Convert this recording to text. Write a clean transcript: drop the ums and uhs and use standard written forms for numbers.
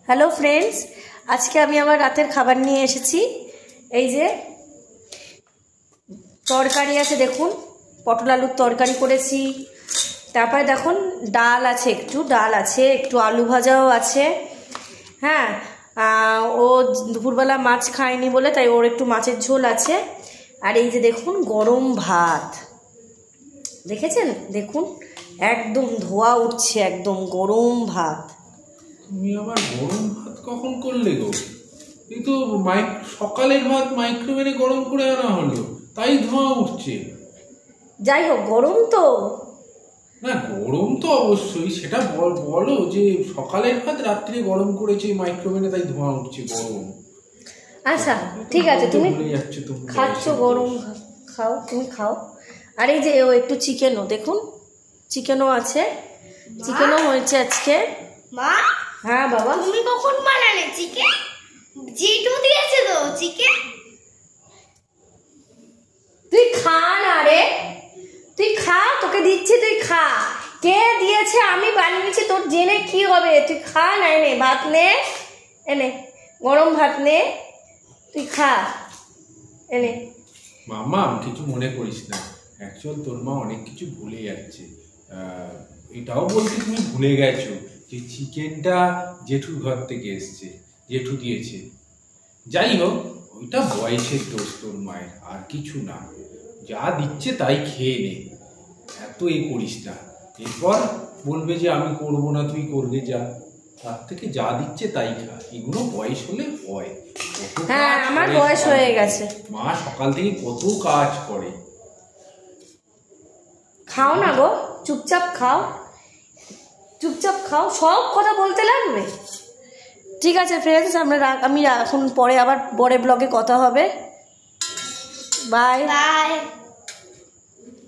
Hello friends, আজকে আমি আমার রাতের খাবার নিয়ে এসেছি। এই যে তরকারি আছে, দেখুন পটল আলুর তরকারি করেছি। তারপরে দেখুন ডাল আছে, একটু আলু ভাজাও আছে। হ্যাঁ, ও দুপুরবেলা মাছ খায়নি বলে তাই ওর একটু মাছের ঝোল আছে। আর এই যে দেখুন গরম ভাত, দেখেছেন? দেখুন একদম ধোয়া উঠছে, একদম গরম ভাত। তুমি আবার গরম ভাত কখন করলে গো? এই তো সকালের ভাত মাইক্রোওয়েভে গরম করে আনা হলো, তাই ধোঁয়া উঠছে। যাই হোক, গরম তো না, গরম তো অবশ্যই, সেটা বলো যে সকালের ভাত রাত্রে গরম করেছে মাইক্রোওয়েভে, তাই ধোঁয়া উঠছে গরম। আচ্ছা ঠিক আছে, তুমি খাচ্ছ গরম, খাও, তুমি খাও। আর এই যে ও একটু চিকেনও, দেখুন চিকেনও আছে, চিকেনও হয়েছে আজকে। মা, হ্যাঁ বাবা, তুমি কখন বানালে চিকেন? জিটু দিয়েছে তো চিকেন। তুই খা না রে, তুই খা, তোকে দিচ্ছি, তুই খা। কে দিয়েছে? আমি বানিয়েছি, তোর জেনে কি হবে? তুই খা না, এনে ভাত নে, এনে গরম ভাত নে, তুই খা, এনে। মামা কিছু মনে করিস না, অ্যাকচুয়াল তোর মা অনেক কিছু ভুলে যাচ্ছে। এটাও বলতে তুমি ভুলে গেছো যে চিকেনটা জেঠুর ঘর থেকে এসছে, জেঠু দিয়েছে। যাই হোক, ওইটা বয়সের দোষ তোর মায়ের, আর কিছু না। যা দিচ্ছে তাই খেয়ে নে, এত করিস না। এরপর বলবে যে আমি করবো না, তুই করবে যা। তার থেকে যা দিচ্ছে তাই খা, এগুলো বয়স হলে হয়। হ্যাঁ, আমার বয়স হয়ে গেছে। মা সকাল থেকে কত কাজ করে। খাও না গো, চুপচাপ খাও, চুপচাপ খাও, সব কথা বলতে লাগবে। ঠিক আছে ফ্রেন্ডস, আমি এখন পরে আবার পরে ব্লগে কথা হবে। Bye bye.